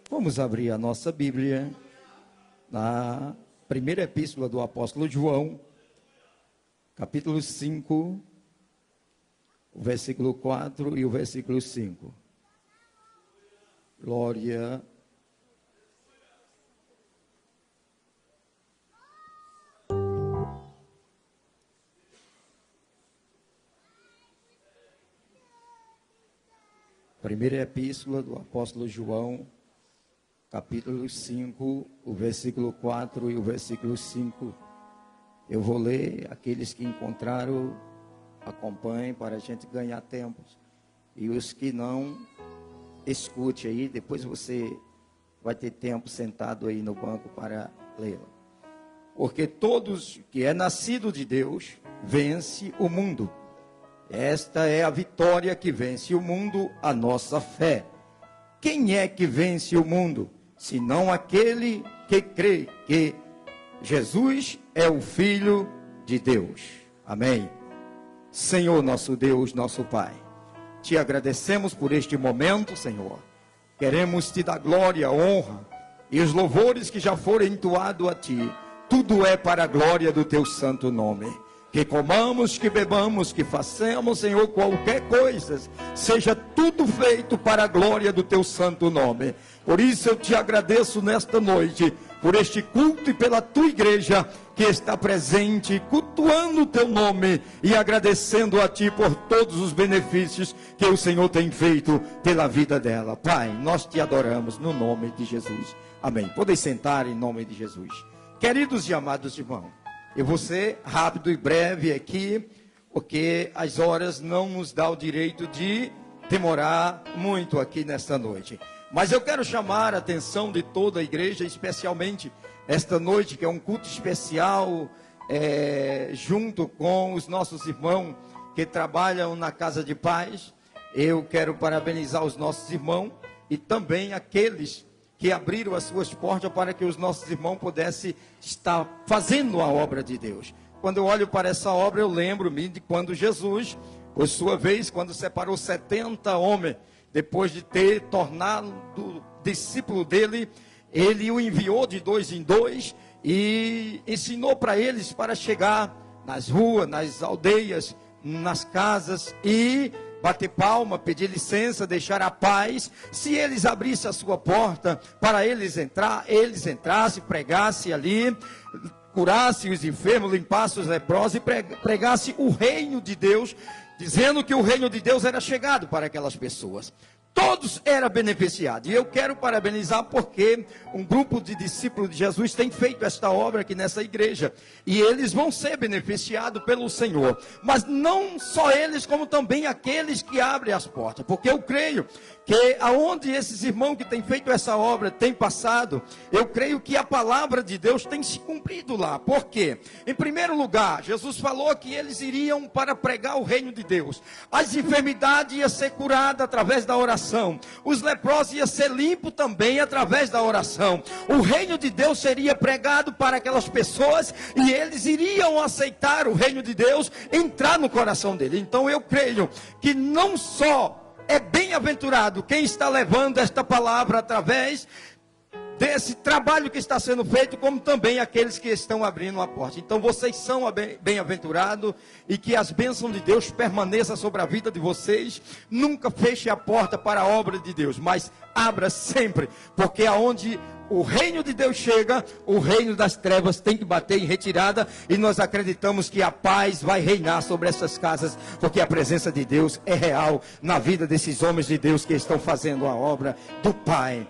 Vamos abrir a nossa Bíblia na primeira epístola do apóstolo João, capítulo 5, o versículo 4 e o versículo 5. Glória. Primeira epístola do apóstolo João, capítulo 5, o versículo 4 e o versículo 5. Eu vou ler, aqueles que encontraram, acompanhem para a gente ganhar tempo. E os que não, escute aí, depois você vai ter tempo sentado aí no banco para lê-la. Porque todos que é nascido de Deus, vence o mundo. Esta é a vitória que vence o mundo, a nossa fé. Quem é que vence o mundo? Senão aquele que crê que Jesus é o Filho de Deus. Amém. Senhor nosso Deus, nosso Pai, te agradecemos por este momento, Senhor. Queremos te dar glória, honra e os louvores que já foram entoados a ti. Tudo é para a glória do teu santo nome. Que comamos, que bebamos, que façamos, Senhor, qualquer coisa, seja tudo feito para a glória do teu santo nome. Por isso eu te agradeço nesta noite, por este culto e pela tua igreja que está presente, cultuando o teu nome e agradecendo a ti por todos os benefícios que o Senhor tem feito pela vida dela. Pai, nós te adoramos no nome de Jesus. Amém. Podem sentar em nome de Jesus. Queridos e amados irmãos, eu vou ser rápido e breve aqui, porque as horas não nos dão o direito de demorar muito aqui nesta noite. Mas eu quero chamar a atenção de toda a igreja, especialmente esta noite, que é um culto especial, junto com os nossos irmãos que trabalham na Casa de Paz. Eu quero parabenizar os nossos irmãos e também aqueles que abriram as suas portas para que os nossos irmãos pudessem estar fazendo a obra de Deus. Quando eu olho para essa obra, eu lembro-me de quando Jesus, por sua vez, quando separou 70 homens, depois de ter tornado discípulo dele, ele o enviou de 2 em 2 e ensinou para eles para chegar nas ruas, nas aldeias, nas casas e bater palma, pedir licença, deixar a paz. Se eles abrissem a sua porta para eles entrassem, pregassem ali, curassem os enfermos, limpassem os leprosos e pregassem o reino de Deus, dizendo que o reino de Deus era chegado para aquelas pessoas. Todos eram beneficiados. E eu quero parabenizar porque um grupo de discípulos de Jesus tem feito esta obra aqui nessa igreja. E eles vão ser beneficiados pelo Senhor. Mas não só eles, como também aqueles que abrem as portas. Porque eu creio que aonde esses irmãos que têm feito essa obra têm passado, eu creio que a palavra de Deus tem se cumprido lá. Por quê? Em primeiro lugar, Jesus falou que eles iriam para pregar o reino de Deus. As enfermidades iam ser curadas através da oração. Os leprosos iam ser limpos também através da oração. O reino de Deus seria pregado para aquelas pessoas e eles iriam aceitar o reino de Deus, entrar no coração dele. Então eu creio que não só é bem-aventurado quem está levando esta palavra através desse trabalho que está sendo feito, como também aqueles que estão abrindo a porta. Então vocês são bem-aventurados e que as bênçãos de Deus permaneçam sobre a vida de vocês. Nunca feche a porta para a obra de Deus, mas abra sempre, porque aonde o reino de Deus chega, o reino das trevas tem que bater em retirada, e nós acreditamos que a paz vai reinar sobre essas casas, porque a presença de Deus é real na vida desses homens de Deus que estão fazendo a obra do Pai.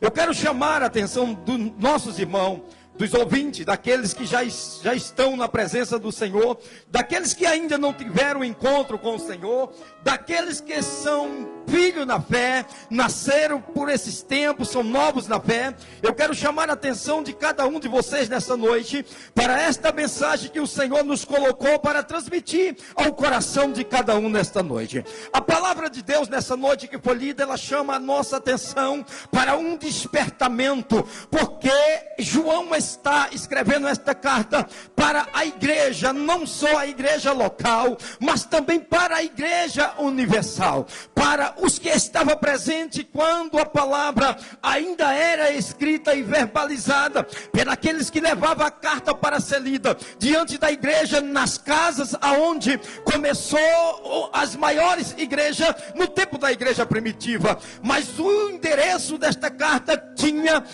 Eu quero chamar a atenção dos nossos irmãos, dos ouvintes, daqueles que já estão na presença do Senhor, daqueles que ainda não tiveram encontro com o Senhor, daqueles que são filhos na fé, nasceram por esses tempos, são novos na fé. Eu quero chamar a atenção de cada um de vocês nessa noite, para esta mensagem que o Senhor nos colocou para transmitir ao coração de cada um nesta noite. A palavra de Deus nessa noite que foi lida, ela chama a nossa atenção para um despertamento, porque João está escrevendo esta carta para a igreja, não só a igreja local, mas também para a igreja universal, para os que estavam presentes quando a palavra ainda era escrita e verbalizada, para aqueles que levavam a carta para ser lida diante da igreja, nas casas aonde começou as maiores igrejas no tempo da igreja primitiva. Mas o endereço desta carta tinha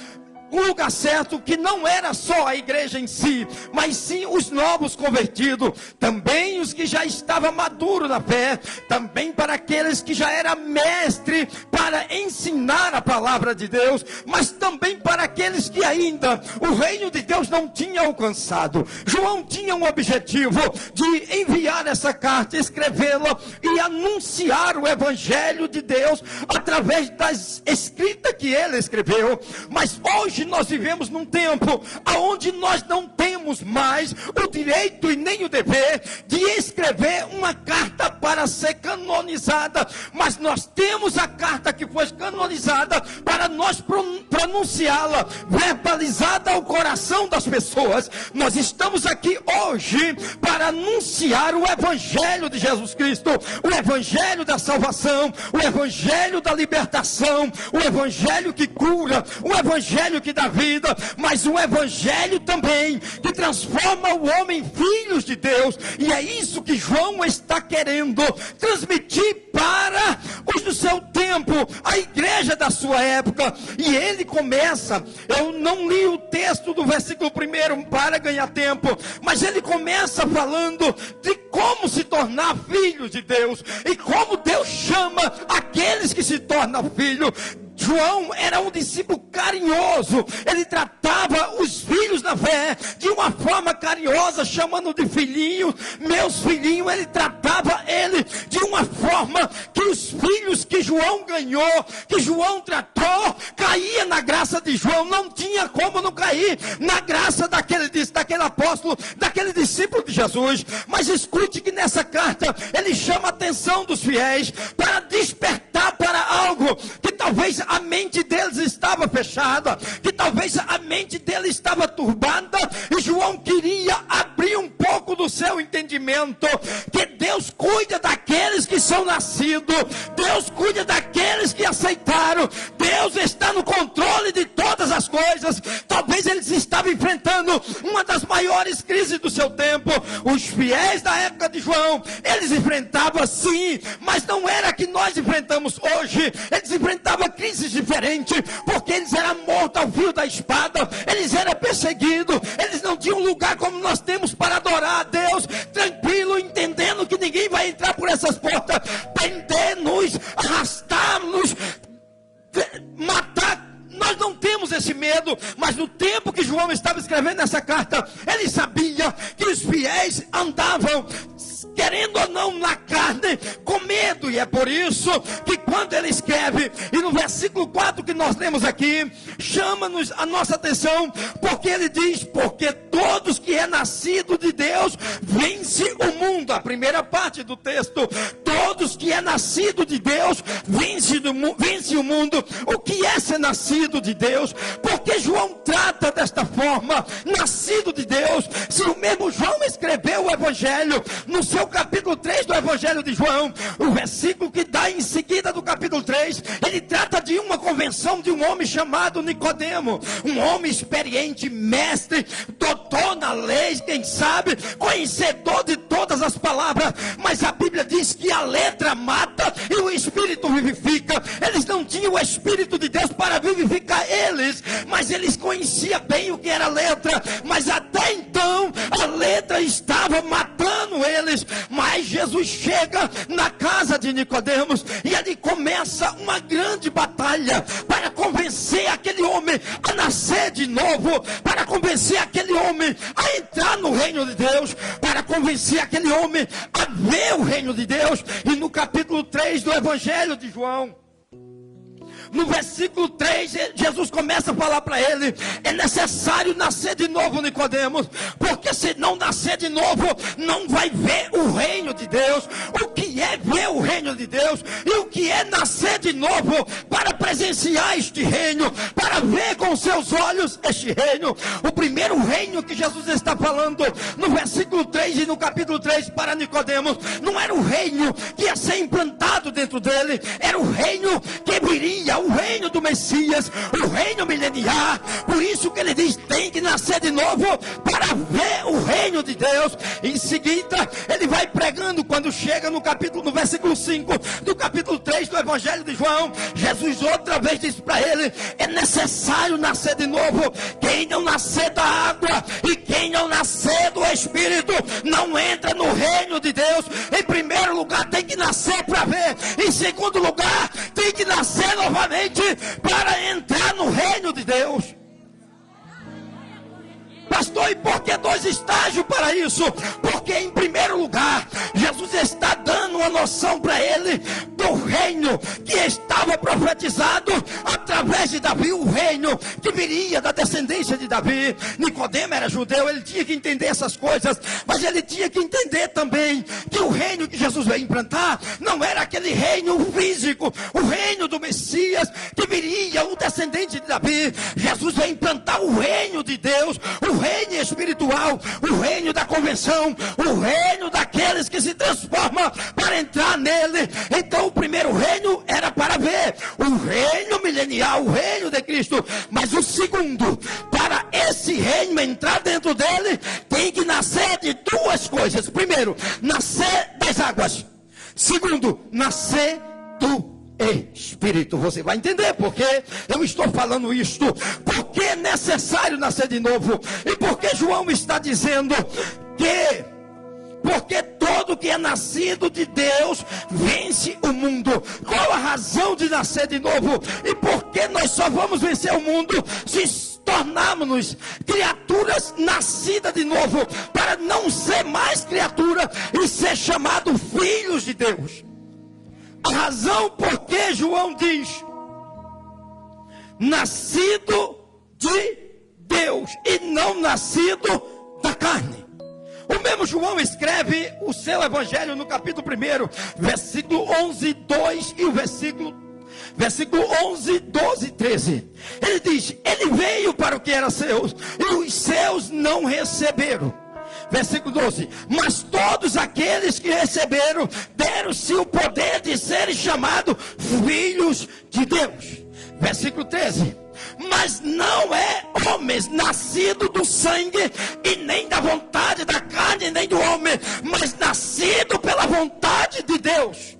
um lugar certo, que não era só a igreja em si, mas sim os novos convertidos, também os que já estavam maduros na fé, também para aqueles que já eram mestre para ensinar a palavra de Deus, mas também para aqueles que ainda o reino de Deus não tinha alcançado. João tinha um objetivo de enviar essa carta, escrevê-la e anunciar o evangelho de Deus através das escritas que ele escreveu. Mas hoje nós vivemos num tempo onde nós não temos mais o direito e nem o dever de escrever uma carta para ser canonizada, mas nós temos a carta que foi canonizada para nós pronunciá-la, verbalizada ao coração das pessoas. Nós estamos aqui hoje para anunciar o evangelho de Jesus Cristo, o evangelho da salvação, o evangelho da libertação, o evangelho que cura, o evangelho que dá vida, mas o evangelho também que transforma o homem em filhos de Deus. E é isso que João está querendo transmitir para os do seu tempo, a igreja da sua época. E ele começa, eu não li o texto do versículo 1 para ganhar tempo, mas ele começa falando de como se tornar filhos de Deus e como Deus chama aqueles que se tornam filhos. João era um discípulo carinhoso, ele tratava os filhos da fé de uma forma carinhosa, chamando de filhinhos, meus filhinhos. Ele tratava ele de uma forma que os filhos que João ganhou, que João tratou, caía na graça de João. Não tinha como não cair na graça daquele apóstolo, daquele discípulo de Jesus. Mas escute que nessa carta ele chama a atenção dos fiéis para despertar para algo que talvez a mente deles estava fechada, que talvez a mente deles estava turbada, e João queria abrir um pouco do seu entendimento, que Deus cuida daqueles que são nascidos, Deus cuida daqueles que aceitaram, Deus está no controle de todas as coisas. Talvez eles estavam enfrentando uma das maiores crises do seu tempo. Os fiéis da época de João, eles enfrentavam sim, mas não era que nós enfrentamos hoje. Eles enfrentavam crises diferentes, porque eles eram mortos ao fio da espada, eles eram perseguidos, eles não tinham lugar como nós temos para adorar a Deus, tranquilo, entendendo que ninguém vai entrar por essas portas, prender-nos, arrastar-nos, matar. Nós não temos esse medo, mas no tempo que João estava escrevendo essa carta, ele sabia que os fiéis andavam, querendo ou não, na carne, com medo. E é por isso que quando ele escreve, e no versículo 4 que nós lemos aqui, chama-nos a nossa atenção, porque ele diz: porque todos que é nascido de Deus vence o mundo. A primeira parte do texto, todos que é nascido de Deus vence o mundo. O que é ser nascido de Deus? Porque João trata desta forma, nascido de Deus. Se o mesmo João escreveu o evangelho, no seu capítulo 3 do evangelho de João, o versículo que dá em seguida do capítulo 3, ele trata de uma convenção de um homem chamado Nicodemo, um homem experiente, mestre, doutor na lei, quem sabe, conhecedor de todas as palavras, mas a Bíblia diz que a letra mata e o Espírito vivifica. Eles não tinham o Espírito de Deus para vivificar eles, mas eles conheciam bem o que era letra, mas até então a letra estava matando eles. Mas Jesus chega na casa de Nicodemos e ele começa uma grande batalha para convencer aquele homem a nascer de novo, para convencer aquele homem a entrar no reino de Deus, para convencer aquele homem a ver o reino de Deus. E no capítulo 3 do evangelho de João, No versículo 3, Jesus começa a falar para ele: é necessário nascer de novo, Nicodemos, porque se não nascer de novo, não vai ver o reino de Deus. O que é ver o reino de Deus? E o que é nascer de novo para presenciar este reino, para ver com seus olhos este reino? O primeiro reino que Jesus está falando no versículo 3 e no capítulo 3 para Nicodemos, não era o reino que ia ser implantado dentro dele, era o reino que viria, o reino do Messias, o reino mileniar. Por isso que ele diz: tem que nascer de novo para ver o reino de Deus. Em seguida, ele vai pregando. Quando chega no versículo 5 do capítulo 3 do Evangelho de João, Jesus outra vez diz para ele: é necessário nascer de novo. Quem não nascer da água e quem não nascer do Espírito não entra no reino de Deus. Em primeiro lugar, tem que nascer para ver. Em segundo lugar, tem que nascer novamente para entrar no reino de Deus. Pastor, e por que 2 estágios para isso? Porque em primeiro lugar, Jesus está dando uma noção para ele do reino que estava profetizado através de Davi, o reino que viria da descendência de Davi. Nicodemo era judeu, ele tinha que entender essas coisas, mas ele tinha que entender também que o reino que Jesus veio implantar não era aquele reino físico, o reino do Messias que viria, o descendente de Davi. Jesus veio implantar o reino de Deus, o reino espiritual, o reino da convenção, o reino daqueles que se transformam para entrar nele. Então o primeiro reino era para ver o reino milenial, o reino de Cristo. Mas o segundo, para esse reino entrar dentro dele, tem que nascer de 2 coisas. Primeiro, nascer das águas. Segundo, nascer do Espírito. Você vai entender porque eu estou falando isto, porque é necessário nascer de novo, e porque João está dizendo que porque todo que é nascido de Deus vence o mundo. Qual a razão de nascer de novo? E por que nós só vamos vencer o mundo se tornarmos criaturas nascidas de novo, para não ser mais criatura e ser chamado filhos de Deus? A razão por que João diz nascido de Deus e não nascido da carne. O mesmo João escreve o seu evangelho no capítulo 1, versículo 11, 2 e o versículo 11, 12 e 13. Ele diz: ele veio para o que era seus e os seus não receberam. Versículo 12: mas todos aqueles que receberam, deram-se o poder de serem chamados filhos de Deus. Versículo 13: mas não é homens nascido do sangue e nem da vontade da carne nem do homem, mas nascido pela vontade de Deus.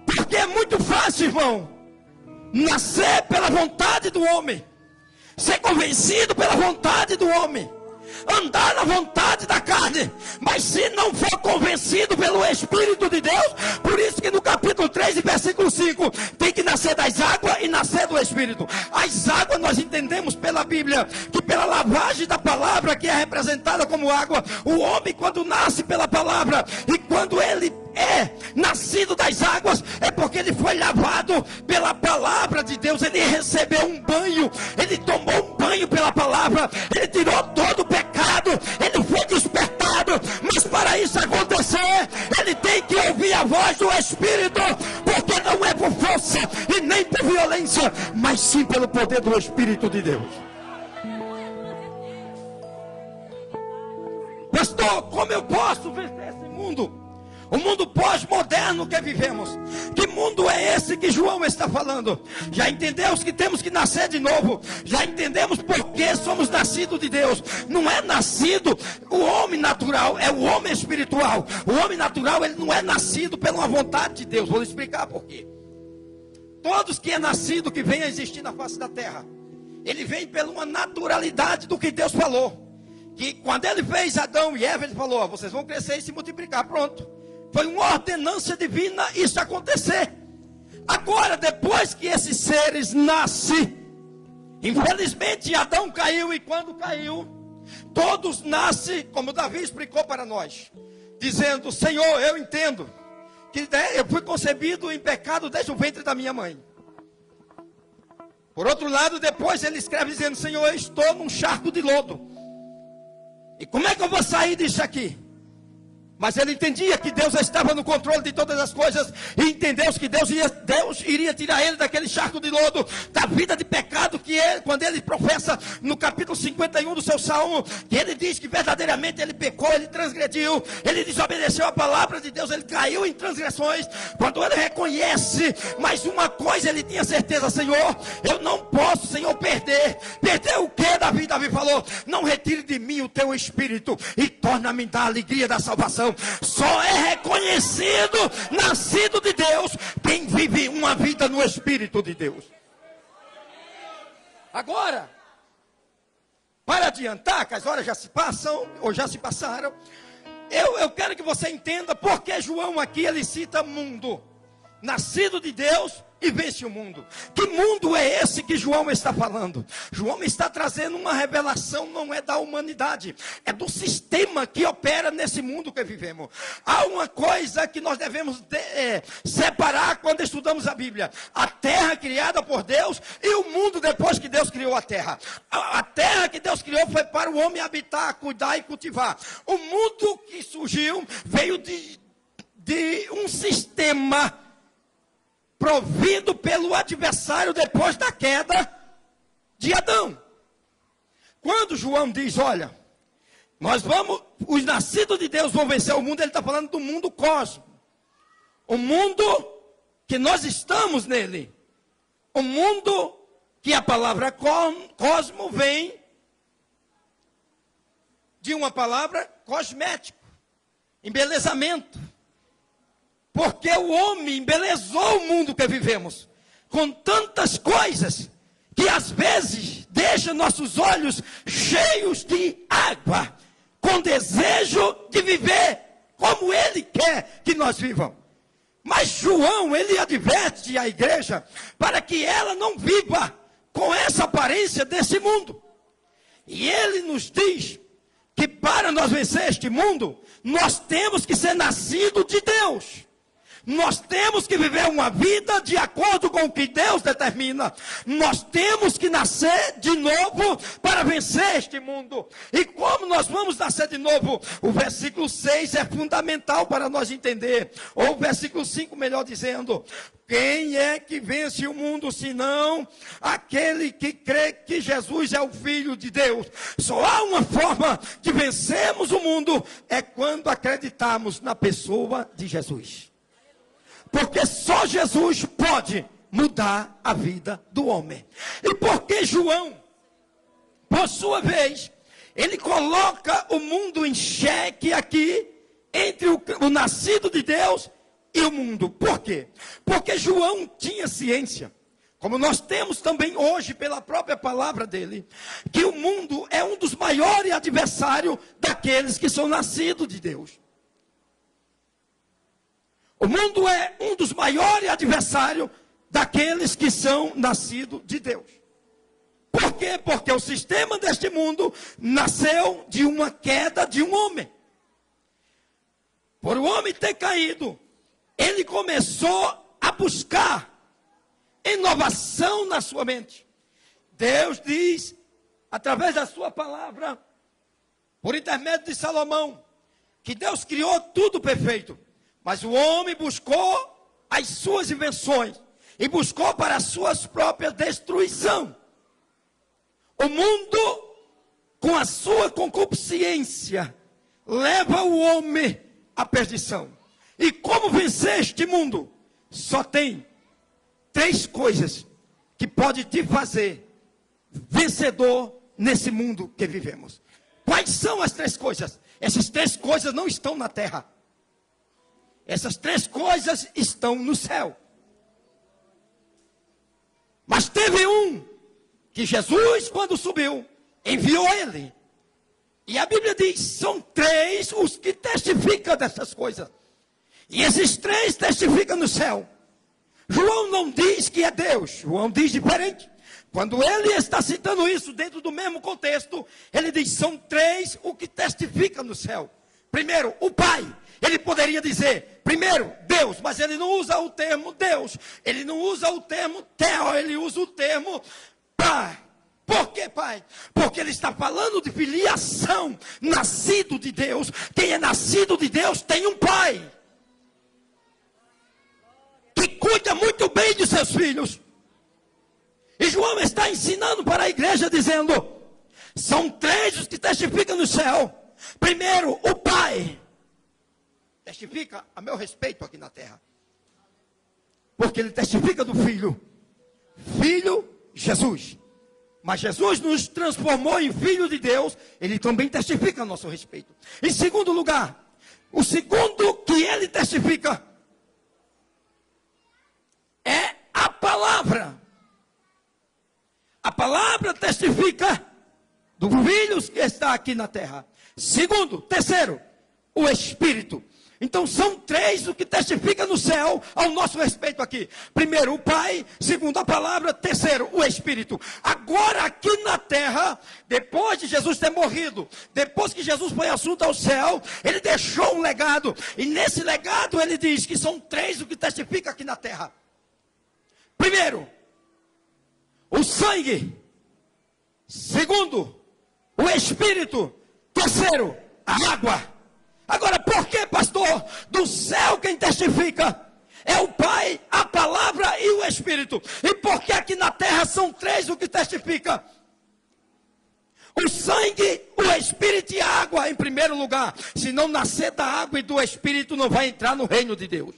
Porque é muito fácil, irmão, nascer pela vontade do homem, ser convencido pela vontade do homem, andar na vontade da carne, mas se não for convencido pelo Espírito de Deus. Por isso que no capítulo 3 e versículo 5 tem que nascer das águas e nascer do Espírito. As águas nós entendemos pela Bíblia que pela lavagem da palavra, que é representada como água, o homem quando nasce pela palavra, e quando ele é nascido das águas, é porque ele foi lavado pela palavra de Deus. Ele recebeu um banho, ele tomou um banho pela palavra, ele tirou todo o pecado, ele foi despertado. Mas para isso acontecer, ele tem que ouvir a voz do Espírito, porque não é por força e nem por violência, mas sim pelo poder do Espírito de Deus. Pastor, como eu posso vencer esse mundo? O mundo pós-moderno que vivemos. Que mundo é esse que João está falando? Já entendemos que temos que nascer de novo. Já entendemos por que somos nascidos de Deus. Não é nascido o homem natural, é o homem espiritual. O homem natural, ele não é nascido pela vontade de Deus. Vou explicar por quê. Todos que é nascido, que vem a existir na face da terra, ele vem pela uma naturalidade do que Deus falou. Que quando ele fez Adão e Eva, ele falou: ó, vocês vão crescer e se multiplicar. Pronto. Foi uma ordenança divina isso acontecer. Agora, depois que esses seres nascem, infelizmente Adão caiu, e quando caiu, todos nascem, como Davi explicou para nós, dizendo: Senhor, eu entendo que eu fui concebido em pecado desde o ventre da minha mãe. Por outro lado, depois ele escreve dizendo: Senhor, eu estou num charco de lodo. E como é que eu vou sair disso aqui? Mas ele entendia que Deus estava no controle de todas as coisas. E entendeu que Deus iria tirar ele daquele charco de lodo, da vida de pecado que ele, quando ele professa no capítulo 51 do seu salmo, que ele diz que verdadeiramente ele pecou, ele transgrediu, ele desobedeceu a palavra de Deus, ele caiu em transgressões. Quando ele reconhece mais uma coisa, ele tinha certeza: Senhor, eu não posso, Senhor, perder. Perder o que? Davi falou: não retire de mim o teu espírito e torna-me da alegria da salvação. Só é reconhecido, nascido de Deus, quem vive uma vida no Espírito de Deus. Agora, para adiantar, que as horas já se passam, ou já se passaram, eu quero que você entenda porque João aqui ele cita mundo. Nascido de Deus e vence o mundo. Que mundo é esse que João está falando? João está trazendo uma revelação, não é da humanidade, é do sistema que opera nesse mundo que vivemos. Há uma coisa que nós devemos separar quando estudamos a Bíblia: a terra criada por Deus e o mundo depois que Deus criou a terra. A terra que Deus criou foi para o homem habitar, cuidar e cultivar. O mundo que surgiu veio de um sistema provido pelo adversário depois da queda de Adão. Quando João diz: olha, os nascidos de Deus vão vencer o mundo, ele está falando do mundo cósmico. O mundo que nós estamos nele. O mundo que a palavra cosmo vem de uma palavra cosmético, embelezamento. Porque o homem embelezou o mundo que vivemos com tantas coisas que às vezes deixa nossos olhos cheios de água, com desejo de viver como ele quer que nós vivamos. Mas João, ele adverte a igreja para que ela não viva com essa aparência desse mundo. E ele nos diz que para nós vencer este mundo, nós temos que ser nascidos de Deus. Nós temos que viver uma vida de acordo com o que Deus determina. Nós temos que nascer de novo para vencer este mundo. E como nós vamos nascer de novo? O versículo 6 é fundamental para nós entender. Ou o versículo 5, melhor dizendo: quem é que vence o mundo, senão aquele que crê que Jesus é o Filho de Deus? Só há uma forma de vencermos o mundo, é quando acreditarmos na pessoa de Jesus. Porque só Jesus pode mudar a vida do homem. E porque João, por sua vez, ele coloca o mundo em xeque aqui, entre o nascido de Deus e o mundo. Por quê? Porque João tinha ciência, como nós temos também hoje pela própria palavra dele, que o mundo é um dos maiores adversários daqueles que são nascidos de Deus. O mundo é um dos maiores adversários daqueles que são nascidos de Deus. Por quê? Porque o sistema deste mundo nasceu de uma queda de um homem. Por o homem ter caído, ele começou a buscar inovação na sua mente. Deus diz, através da sua palavra, por intermédio de Salomão, que Deus criou tudo perfeito. Mas o homem buscou as suas invenções e buscou para as suas próprias destruição. O mundo, com a sua concupiscência, leva o homem à perdição. E como vencer este mundo? Só tem 3 coisas que pode te fazer vencedor nesse mundo que vivemos. Quais são as 3 coisas? Essas 3 coisas não estão na terra. Essas 3 coisas estão no céu. Mas teve um que Jesus, quando subiu, enviou ele. E a Bíblia diz, são 3 os que testificam dessas coisas. E esses 3 testificam no céu. João não diz que é Deus. João diz diferente. Quando ele está citando isso dentro do mesmo contexto, ele diz, são 3 o que testificam no céu. Primeiro, o Pai. Ele poderia dizer, primeiro, Deus, mas ele não usa o termo Deus. Ele não usa o termo Theo, ele usa o termo Pai. Por que, Pai? Porque ele está falando de filiação, nascido de Deus. Quem é nascido de Deus tem um Pai que cuida muito bem de seus filhos. E João está ensinando para a igreja, dizendo, são 3 os que testificam no céu. Primeiro, o Pai testifica a meu respeito aqui na terra, porque ele testifica do Filho, Jesus. Mas Jesus nos transformou em Filho de Deus, ele também testifica a nosso respeito. Em segundo lugar, o segundo que ele testifica é a palavra. A palavra testifica do Filho que está aqui na terra. Segundo, terceiro, o Espírito. Então são 3 o que testifica no céu ao nosso respeito aqui. Primeiro, o Pai. Segundo, a palavra. Terceiro, o Espírito. Agora aqui na terra, depois de Jesus ter morrido, depois que Jesus foi assunto ao céu, ele deixou um legado. E nesse legado ele diz que são 3 o que testifica aqui na terra. Primeiro, o sangue. Segundo, o Espírito. Terceiro, a água. Agora, por que, pastor? Do céu quem testifica é o Pai, a palavra e o Espírito. E por que aqui na terra são 3 o que testifica? O sangue, o Espírito e a água em primeiro lugar. Se não nascer da água e do Espírito, não vai entrar no reino de Deus.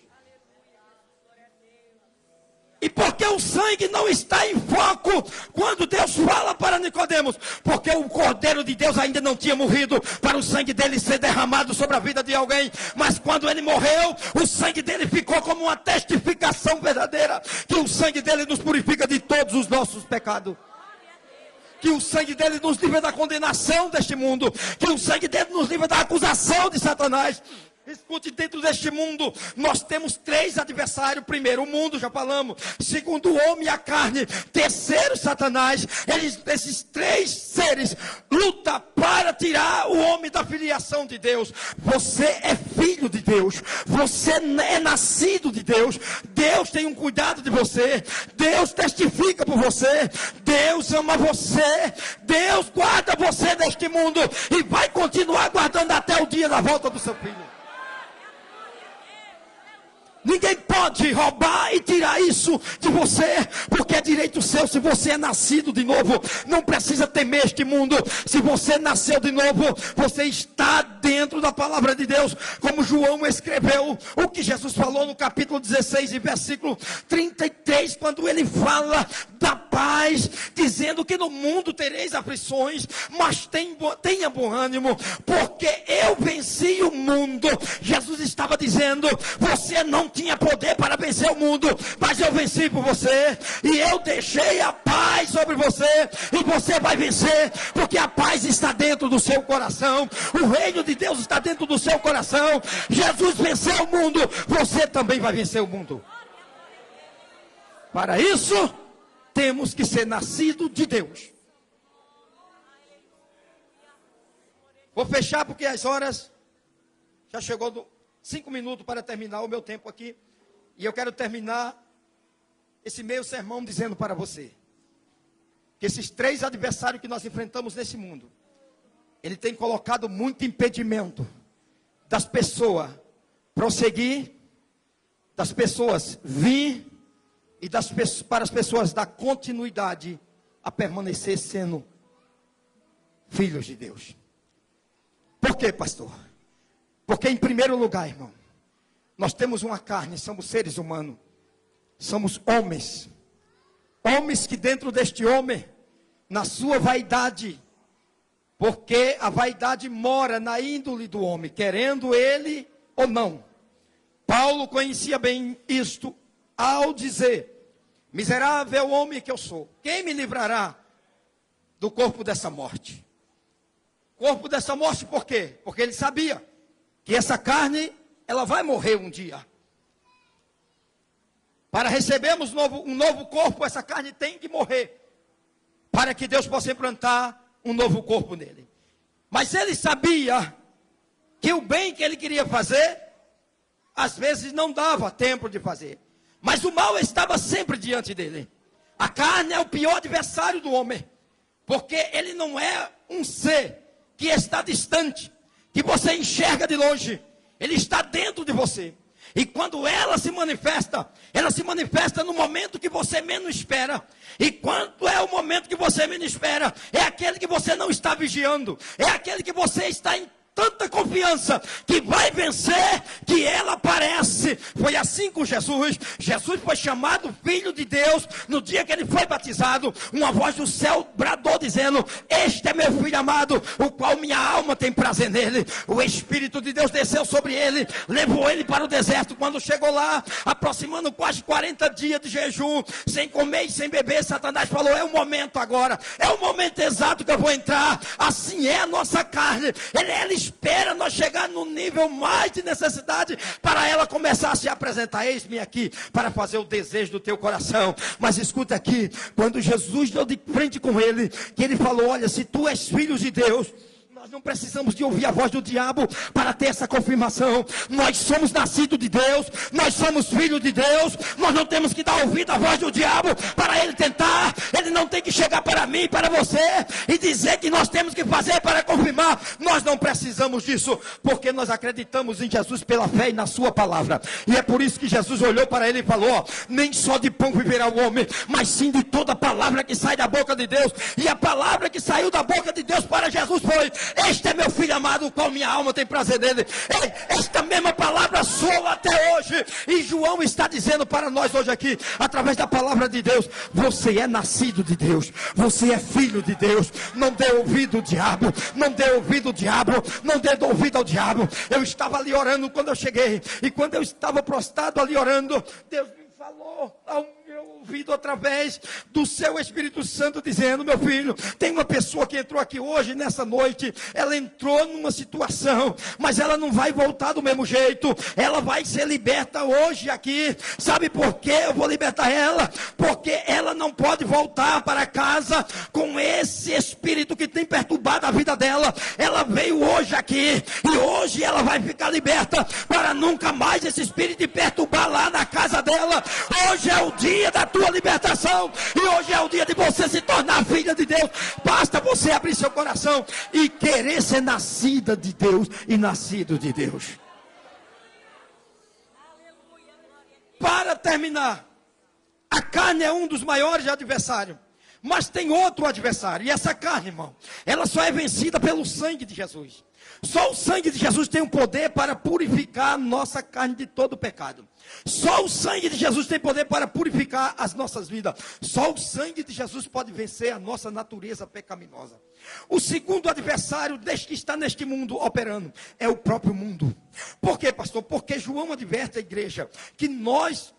E por que o sangue não está em foco quando Deus fala para Nicodemos? Porque o Cordeiro de Deus ainda não tinha morrido para o sangue dele ser derramado sobre a vida de alguém. Mas quando ele morreu, o sangue dele ficou como uma testificação verdadeira. Que o sangue dele nos purifica de todos os nossos pecados. Que o sangue dele nos livra da condenação deste mundo. Que o sangue dele nos livra da acusação de Satanás. Escute, dentro deste mundo, nós temos 3 adversários. Primeiro, o mundo, já falamos. Segundo, o homem e a carne. Terceiro, Satanás. Esses 3 seres lutam para tirar o homem da filiação de Deus. Você é filho de Deus. Você é nascido de Deus. Deus tem um cuidado de você. Deus testifica por você. Deus ama você. Deus guarda você deste mundo. E vai continuar guardando até o dia da volta do seu filho. Ninguém pode roubar e tirar isso de você, porque é direito seu. Se você é nascido de novo, não precisa temer este mundo. Se você nasceu de novo, você está dentro da palavra de Deus, como João escreveu o que Jesus falou no capítulo 16 e versículo 33, quando ele fala da paz, dizendo que no mundo tereis aflições, mas tenha bom ânimo, porque eu venci o mundo. Jesus estava dizendo, você não tinha poder para vencer o mundo, mas eu venci por você, e eu deixei a paz sobre você, e você vai vencer, porque a paz está dentro do seu coração, o reino de Deus está dentro do seu coração. Jesus venceu o mundo, você também vai vencer o mundo. Para isso, temos que ser nascido de Deus. Vou fechar porque as horas já chegou 5 minutos para terminar o meu tempo aqui. E eu quero terminar esse meio sermão dizendo para você que esses 3 adversários que nós enfrentamos nesse mundo, ele tem colocado muito impedimento das pessoas prosseguir, das pessoas vir e para as pessoas dar continuidade a permanecer sendo filhos de Deus. Por quê, pastor? Porque em primeiro lugar, irmão, nós temos uma carne, somos seres humanos, somos homens. Homens que dentro deste homem, na sua vaidade, porque a vaidade mora na índole do homem, querendo ele ou não. Paulo conhecia bem isto ao dizer, miserável homem que eu sou, quem me livrará do corpo dessa morte? Corpo dessa morte por quê? Porque ele sabia que essa carne, ela vai morrer um dia. Para recebermos um novo corpo, essa carne tem que morrer, para que Deus possa implantar um novo corpo nele. Mas ele sabia que o bem que ele queria fazer, às vezes não dava tempo de fazer. Mas o mal estava sempre diante dele. A carne é o pior adversário do homem. Porque ele não é um ser que está distante, que você enxerga de longe. Ele está dentro de você. E quando ela se manifesta no momento que você menos espera. E quando é o momento que você menos espera, é aquele que você não está vigiando. É aquele que você está em tanta confiança que vai vencer, que ela aparece. Foi assim com Jesus. Jesus foi chamado Filho de Deus. No dia que ele foi batizado, uma voz do céu bradou dizendo: este é meu filho amado, o qual minha alma tem prazer nele. O Espírito de Deus desceu sobre ele, levou ele para o deserto. Quando chegou lá, aproximando quase 40 dias de jejum, sem comer e sem beber, Satanás falou: é o momento agora, é o momento exato que eu vou entrar. Assim é a nossa carne. Ela espera nós chegar no nível mais de necessidade para ela começar a se apresentar. Eis-me aqui para fazer o desejo do teu coração. Mas escuta aqui, quando Jesus deu de frente com ele, que ele falou: olha, se tu és filho de Deus, nós não precisamos de ouvir a voz do diabo para ter essa confirmação. Nós somos nascidos de Deus, nós somos filhos de Deus. Nós não temos que dar ouvido à voz do diabo para ele tentar. Ele não tem que chegar para mim, para você, e dizer que nós temos que fazer para confirmar. Nós não precisamos disso, porque nós acreditamos em Jesus pela fé e na sua palavra. E é por isso que Jesus olhou para ele e falou: nem só de pão viverá o homem, mas sim de toda palavra que sai da boca de Deus. E a palavra que saiu da boca de Deus para Jesus foi: este é meu filho amado, o qual minha alma tem prazer nele. Esta mesma palavra soa até hoje. E João está dizendo para nós hoje aqui, através da palavra de Deus: você é nascido de Deus, você é filho de Deus. Não dê ouvido ao diabo, não dê ouvido ao diabo, não dê ouvido ao diabo. Eu estava ali orando quando eu cheguei, e quando eu estava prostrado ali orando, Deus me falou ao meu ouvido através do seu Espírito Santo, dizendo: meu filho, tem uma pessoa que entrou aqui hoje, nessa noite. Ela entrou numa situação, mas ela não vai voltar do mesmo jeito. Ela vai ser liberta hoje aqui. Sabe por que eu vou libertar ela? Porque ela não pode voltar para casa com esse espírito que tem perturbado a vida dela. Ela veio hoje aqui, e hoje ela vai ficar liberta para nunca mais esse espírito perturbar lá na casa dela. Hoje é o dia da tua libertação, e hoje é o dia de você se tornar filha de Deus. Basta você abrir seu coração e querer ser nascida de Deus e nascido de Deus. Para terminar, a carne é um dos maiores adversários, mas tem outro adversário. E essa carne, irmão, ela só é vencida pelo sangue de Jesus. Só o sangue de Jesus tem o poder para purificar a nossa carne de todo pecado. Só o sangue de Jesus tem poder para purificar as nossas vidas. Só o sangue de Jesus pode vencer a nossa natureza pecaminosa. O segundo adversário que está neste mundo operando é o próprio mundo. Por quê, pastor? Porque João adverte a igreja que nós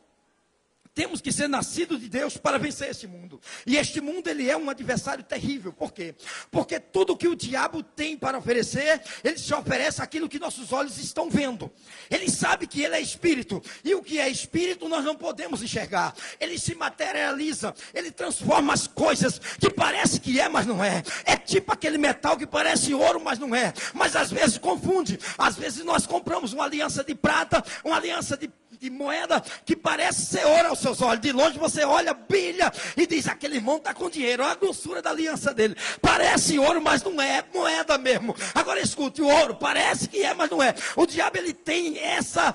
temos que ser nascidos de Deus para vencer este mundo. E este mundo, ele é um adversário terrível. Por quê? Porque tudo que o diabo tem para oferecer, ele se oferece aquilo que nossos olhos estão vendo. Ele sabe que ele é espírito, e o que é espírito nós não podemos enxergar. Ele se materializa, ele transforma as coisas que parece que é, mas não é. É tipo aquele metal que parece ouro, mas não é. Mas às vezes confunde. Às vezes nós compramos uma aliança de prata, uma aliança de moeda que parece ser ouro aos seus olhos. De longe você olha, brilha e diz: aquele irmão está com dinheiro. Olha a grossura da aliança dele. Parece ouro, mas não é. É moeda mesmo. Agora escute, o ouro parece que é, mas não é. O diabo, ele tem essa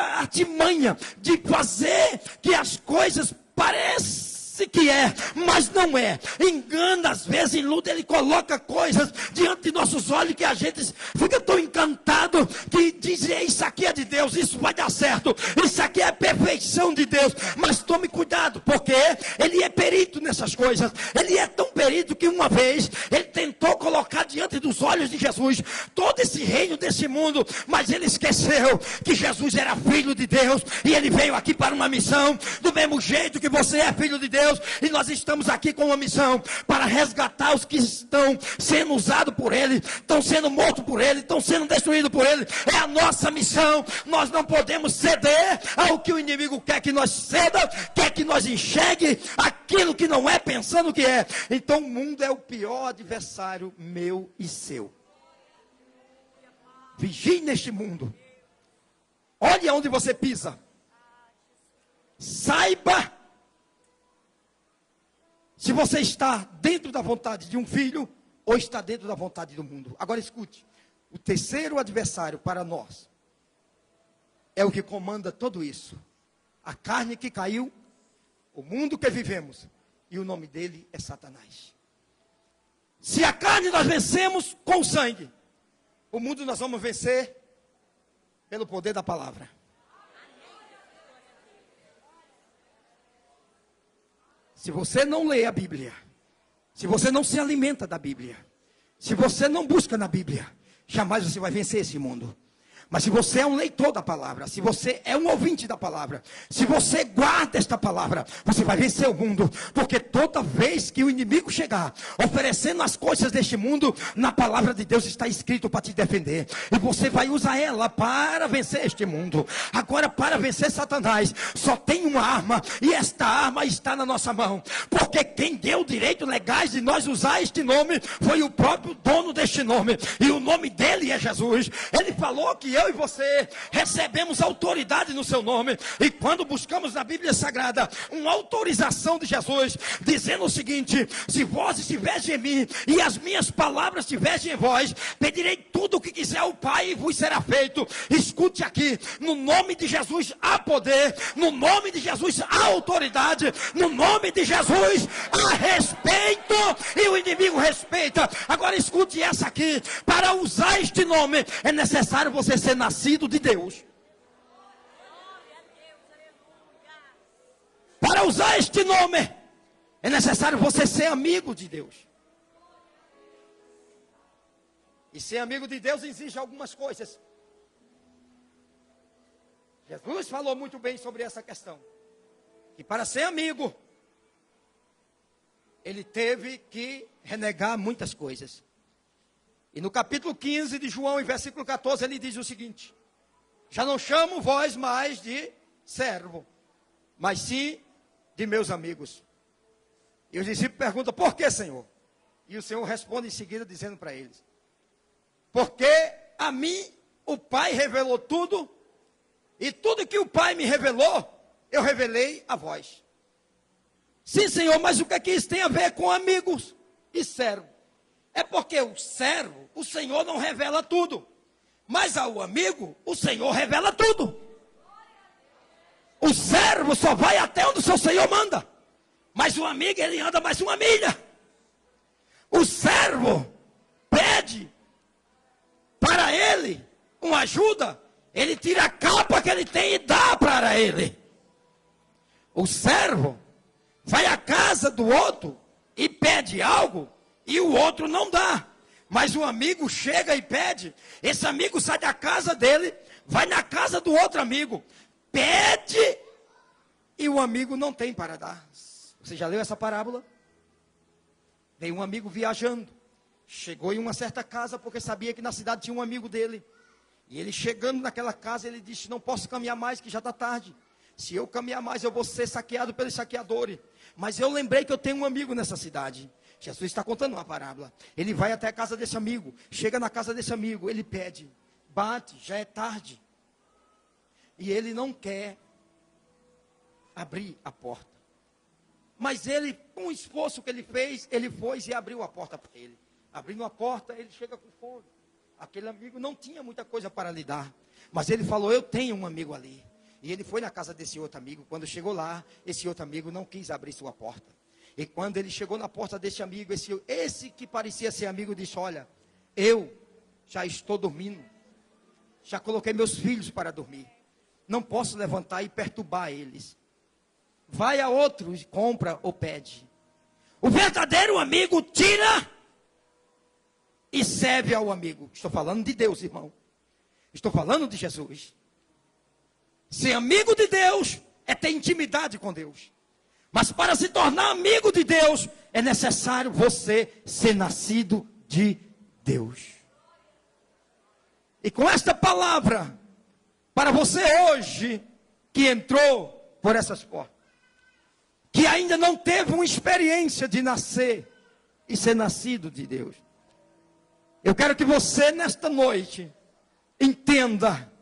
artimanha de fazer que as coisas pareçam que é, mas não é. Engana, às vezes ilude. Ele coloca coisas diante de nossos olhos que a gente fica tão encantado que diz: isso aqui é de Deus, isso vai dar certo, isso aqui é a perfeição de Deus. Mas tome cuidado, porque ele é perito nessas coisas. Ele é tão perito que uma vez ele tentou colocar diante dos olhos de Jesus todo esse reino desse mundo, mas ele esqueceu que Jesus era filho de Deus, e ele veio aqui para uma missão. Do mesmo jeito que você é filho de Deus, e nós estamos aqui com uma missão para resgatar os que estão sendo usados por ele, estão sendo mortos por ele, estão sendo destruídos por ele. É a nossa missão. Nós não podemos ceder ao que o inimigo quer que nós ceda, quer que nós enxergue aquilo que não é, pensando que é. Então o mundo é o pior adversário meu e seu. Vigie neste mundo. Olhe aonde você pisa. Saiba se você está dentro da vontade de um filho ou está dentro da vontade do mundo. Agora escute. O terceiro adversário para nós é o que comanda tudo isso. A carne que caiu, o mundo que vivemos. E o nome dele é Satanás. Se a carne nós vencemos com o sangue, o mundo nós vamos vencer pelo poder da palavra. Se você não lê a Bíblia, se você não se alimenta da Bíblia, se você não busca na Bíblia, jamais você vai vencer esse mundo. Mas se você é um leitor da palavra, se você é um ouvinte da palavra, se você guarda esta palavra, você vai vencer o mundo. Porque toda vez que o inimigo chegar, oferecendo as coisas deste mundo, na palavra de Deus está escrito para te defender. E você vai usar ela para vencer este mundo. Agora, para vencer Satanás, só tem uma arma, e esta arma está na nossa mão. Porque quem deu direitos legais de nós usar este nome, foi o próprio dono deste nome. E o nome dele é Jesus. Ele falou que eu e você recebemos autoridade no seu nome. E quando buscamos na Bíblia Sagrada uma autorização de Jesus, dizendo o seguinte: se vós estiverdes em mim e as minhas palavras estiverem em vós, pedirei tudo o que quiser ao Pai e vos será feito. Escute aqui, no nome de Jesus há poder, no nome de Jesus há autoridade, no nome de Jesus há respeito, e o inimigo respeita. Agora escute essa aqui: para usar este nome é necessário você ser nascido de Deus. Para usar este nome é necessário você ser amigo de Deus. E ser amigo de Deus exige algumas coisas. Jesus falou muito bem sobre essa questão. Que para ser amigo, ele teve que renegar muitas coisas. E no capítulo 15 de João, em versículo 14, ele diz o seguinte: já não chamo vós mais de servo, mas sim de meus amigos. E os discípulos perguntam: por que, Senhor? E o Senhor responde em seguida dizendo para eles: porque a mim o Pai revelou tudo, e tudo que o Pai me revelou, eu revelei a vós. Sim, Senhor, mas o que é que isso tem a ver com amigos e servo? É porque o servo, o Senhor não revela tudo. Mas ao amigo, o Senhor revela tudo. O servo só vai até onde o seu Senhor manda. Mas o amigo, ele anda mais uma milha. O servo pede para ele uma ajuda. Ele tira a capa que ele tem e dá para ele. O servo vai à casa do outro e pede algo, e o outro não dá. Mas o amigo chega e pede. Esse amigo sai da casa dele, vai na casa do outro amigo, pede, e o amigo não tem para dar. Você já leu essa parábola? Veio um amigo viajando, chegou em uma certa casa, porque sabia que na cidade tinha um amigo dele. E ele chegando naquela casa, ele disse: não posso caminhar mais, que já está tarde. Se eu caminhar mais, eu vou ser saqueado pelos saqueadores. Mas eu lembrei que eu tenho um amigo nessa cidade. Jesus está contando uma parábola. Ele vai até a casa desse amigo. Chega na casa desse amigo. Ele pede. Bate. Já é tarde. E ele não quer abrir a porta. Mas ele, com o esforço que ele fez, ele foi e abriu a porta para ele. Abrindo a porta, ele chega com fome. Aquele amigo não tinha muita coisa para lhe dar. Mas ele falou: eu tenho um amigo ali. E ele foi na casa desse outro amigo. Quando chegou lá, esse outro amigo não quis abrir sua porta. E quando ele chegou na porta desse amigo, esse que parecia ser amigo disse: olha, eu já estou dormindo. Já coloquei meus filhos para dormir. Não posso levantar e perturbar eles. Vai a outro e compra ou pede. O verdadeiro amigo tira e serve ao amigo. Estou falando de Deus, irmão. Estou falando de Jesus. Ser amigo de Deus é ter intimidade com Deus. Mas para se tornar amigo de Deus, é necessário você ser nascido de Deus. E com esta palavra, para você hoje, que entrou por essas portas, que ainda não teve uma experiência de nascer e ser nascido de Deus, eu quero que você, nesta noite, entenda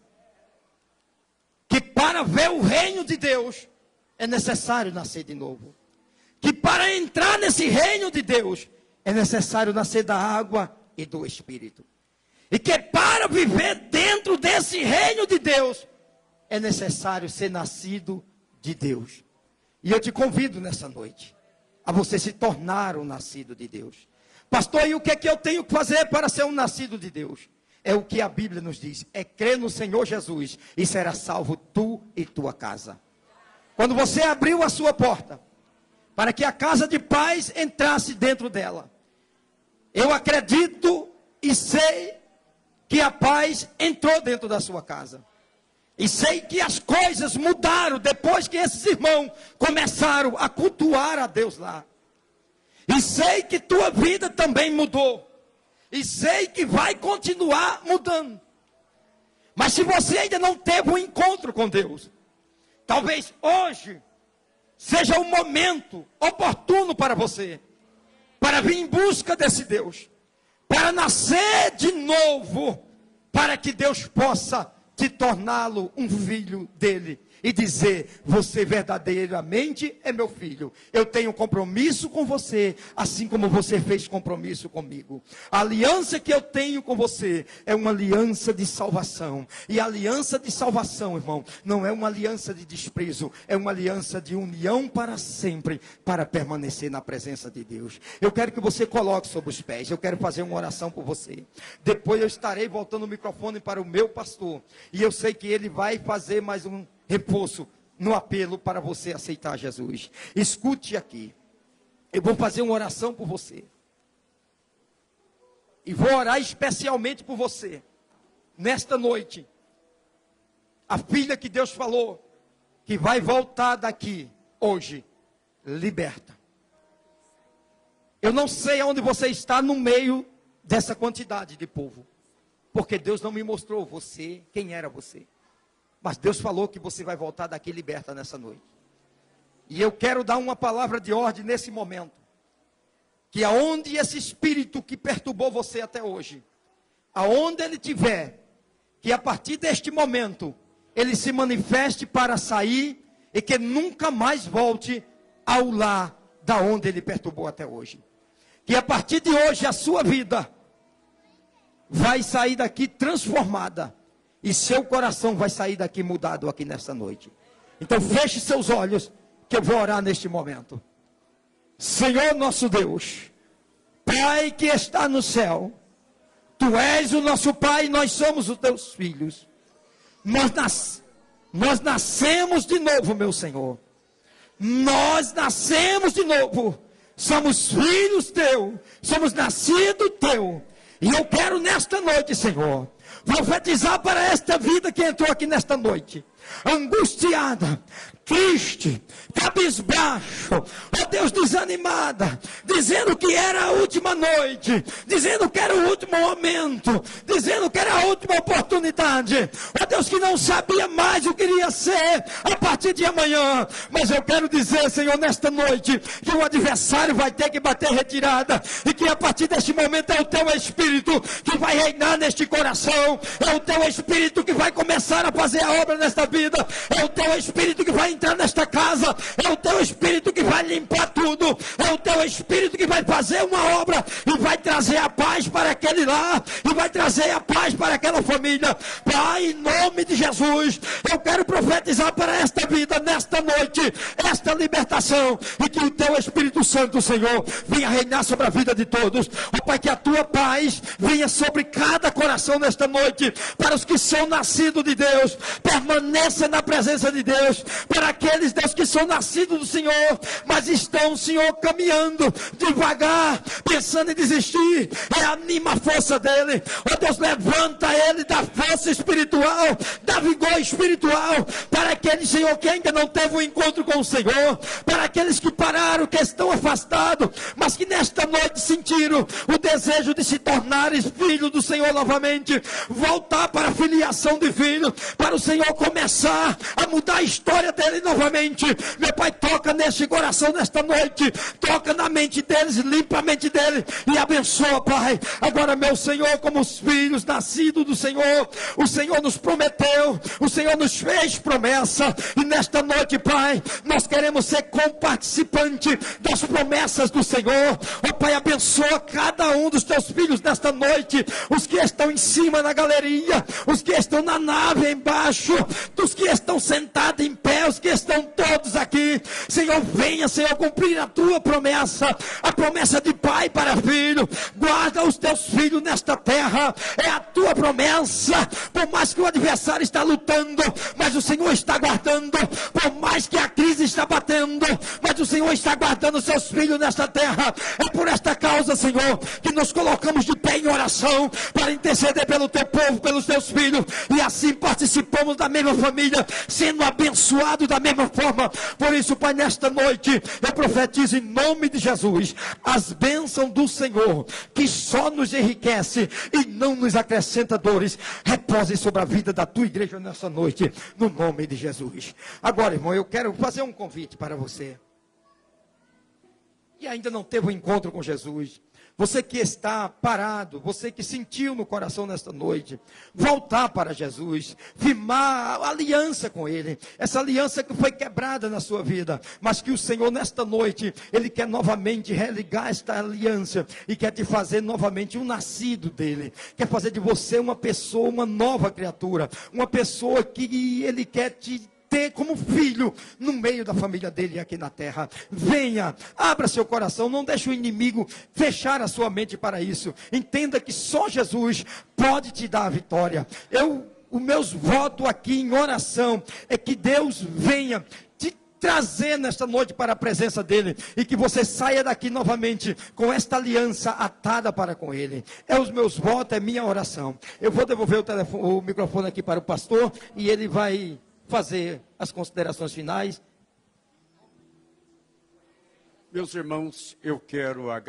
que para ver o reino de Deus é necessário nascer de novo. Que para entrar nesse reino de Deus é necessário nascer da água e do Espírito. E que para viver dentro desse reino de Deus é necessário ser nascido de Deus. E eu te convido nessa noite a você se tornar um nascido de Deus. Pastor, e o que é que eu tenho que fazer para ser um nascido de Deus? É o que a Bíblia nos diz, é crer no Senhor Jesus e será salvo tu e tua casa. Quando você abriu a sua porta para que a casa de paz entrasse dentro dela, eu acredito e sei que a paz entrou dentro da sua casa. E sei que as coisas mudaram depois que esses irmãos começaram a cultuar a Deus lá. E sei que tua vida também mudou. E sei que vai continuar mudando. Mas se você ainda não teve um encontro com Deus, talvez hoje seja o momento oportuno para você, para vir em busca desse Deus, para nascer de novo, para que Deus possa te torná-lo um filho dele. E dizer, você verdadeiramente é meu filho. Eu tenho compromisso com você, assim como você fez compromisso comigo. A aliança que eu tenho com você é uma aliança de salvação. E a aliança de salvação, irmão, não é uma aliança de desprezo. É uma aliança de união para sempre, para permanecer na presença de Deus. Eu quero que você coloque sobre os pés. Eu quero fazer uma oração por você. Depois eu estarei voltando o microfone para o meu pastor. E eu sei que ele vai fazer mais um reforço no apelo para você aceitar Jesus. Escute aqui. Eu vou fazer uma oração por você. E vou orar especialmente por você. Nesta noite. A filha que Deus falou que vai voltar daqui hoje, liberta. Eu não sei aonde você está no meio dessa quantidade de povo. Porque Deus não me mostrou você, quem era você. Mas Deus falou que você vai voltar daqui liberta nessa noite. E eu quero dar uma palavra de ordem nesse momento. Que aonde esse espírito que perturbou você até hoje, aonde ele estiver, que a partir deste momento, ele se manifeste para sair e que nunca mais volte ao lar da onde ele perturbou até hoje. Que a partir de hoje a sua vida vai sair daqui transformada. E seu coração vai sair daqui mudado aqui nesta noite. Então feche seus olhos, que eu vou orar neste momento. Senhor nosso Deus, Pai que está no céu, Tu és o nosso Pai e nós somos os Teus filhos. Nós nascemos de novo, meu Senhor. Nós nascemos de novo. Somos filhos Teus, somos nascidos Teu. E eu quero nesta noite, Senhor, profetizar para esta vida que entrou aqui nesta noite, angustiada, triste, cabisbaixo, ó Deus, desanimada, dizendo que era a última noite, dizendo que era o último momento, dizendo que era a última oportunidade, ó Deus, que não sabia mais o que iria ser a partir de amanhã. Mas eu quero dizer, Senhor, nesta noite, que o adversário vai ter que bater retirada, e que a partir deste momento é o Teu Espírito que vai reinar neste coração, é o Teu Espírito que vai começar a fazer a obra nesta vida, é o Teu Espírito que vai entrar nesta casa, é o Teu Espírito que vai limpar tudo, é o Teu Espírito que vai fazer uma obra e vai trazer a paz para aquele lar, e vai trazer a paz para aquela família. Pai, em nome de Jesus, eu quero profetizar para esta vida, nesta noite, esta libertação, e que o Teu Espírito Santo, Senhor, venha reinar sobre a vida de todos. Ó Pai, que a Tua paz venha sobre cada coração nesta noite, para os que são nascidos de Deus, permaneça na presença de Deus, para aqueles, Deus, que são nascidos do Senhor, mas estão, Senhor, caminhando devagar, pensando em desistir, reanima a força dele, ó Deus, levanta ele da força espiritual, da vigor espiritual, para aqueles, Senhor, que ainda não teve um encontro com o Senhor, para aqueles que pararam, que estão afastados, mas que nesta noite sentiram o desejo de se tornarem filhos do Senhor novamente, voltar para a filiação de filho, para o Senhor começar a mudar a história dele novamente. Meu Pai, toca neste coração nesta noite, toca na mente deles, limpa a mente deles e abençoa, Pai. Agora, meu Senhor, como os filhos nascidos do Senhor, o Senhor nos prometeu, o Senhor nos fez promessa, e nesta noite, Pai, nós queremos ser comparticipante das promessas do Senhor. Ó Pai, abençoa cada um dos teus filhos nesta noite, os que estão em cima na galeria, os que estão na nave embaixo, os que estão sentados em pé, os que estão todos aqui. Senhor, venha, Senhor, cumprir a tua promessa, a promessa de pai para filho. Guarda os teus filhos nesta terra, é a tua promessa. Por mais que o adversário está lutando, mas o Senhor está guardando. Por mais que a crise está batendo, mas o Senhor está guardando os seus filhos nesta terra. É por esta causa, Senhor, que nos colocamos de pé em oração para interceder pelo teu povo, pelos teus filhos, e assim participamos da mesma família, sendo abençoados da mesma forma. Por isso, Pai, nesta noite eu profetizo em nome de Jesus as bênçãos do Senhor, que só nos enriquece e não nos acrescenta dores, repousem sobre a vida da tua igreja nessa noite, no nome de Jesus. Agora, irmão, eu quero fazer um convite para você que ainda não teve um encontro com Jesus, você que está parado, você que sentiu no coração nesta noite, voltar para Jesus, firmar aliança com Ele, essa aliança que foi quebrada na sua vida, mas que o Senhor nesta noite, Ele quer novamente religar esta aliança, e quer te fazer novamente um nascido dEle, quer fazer de você uma pessoa, uma nova criatura, uma pessoa que Ele quer te ter como filho no meio da família dele aqui na terra. Venha, abra seu coração, não deixe o inimigo fechar a sua mente para isso. Entenda que só Jesus pode te dar a vitória. Os meus votos aqui em oração é que Deus venha te trazer nesta noite para a presença dele, e que você saia daqui novamente com esta aliança atada para com ele. É os meus votos, é minha oração. Eu vou devolver o microfone aqui para o pastor, e ele vai fazer as considerações finais. Meus irmãos, eu quero agradecer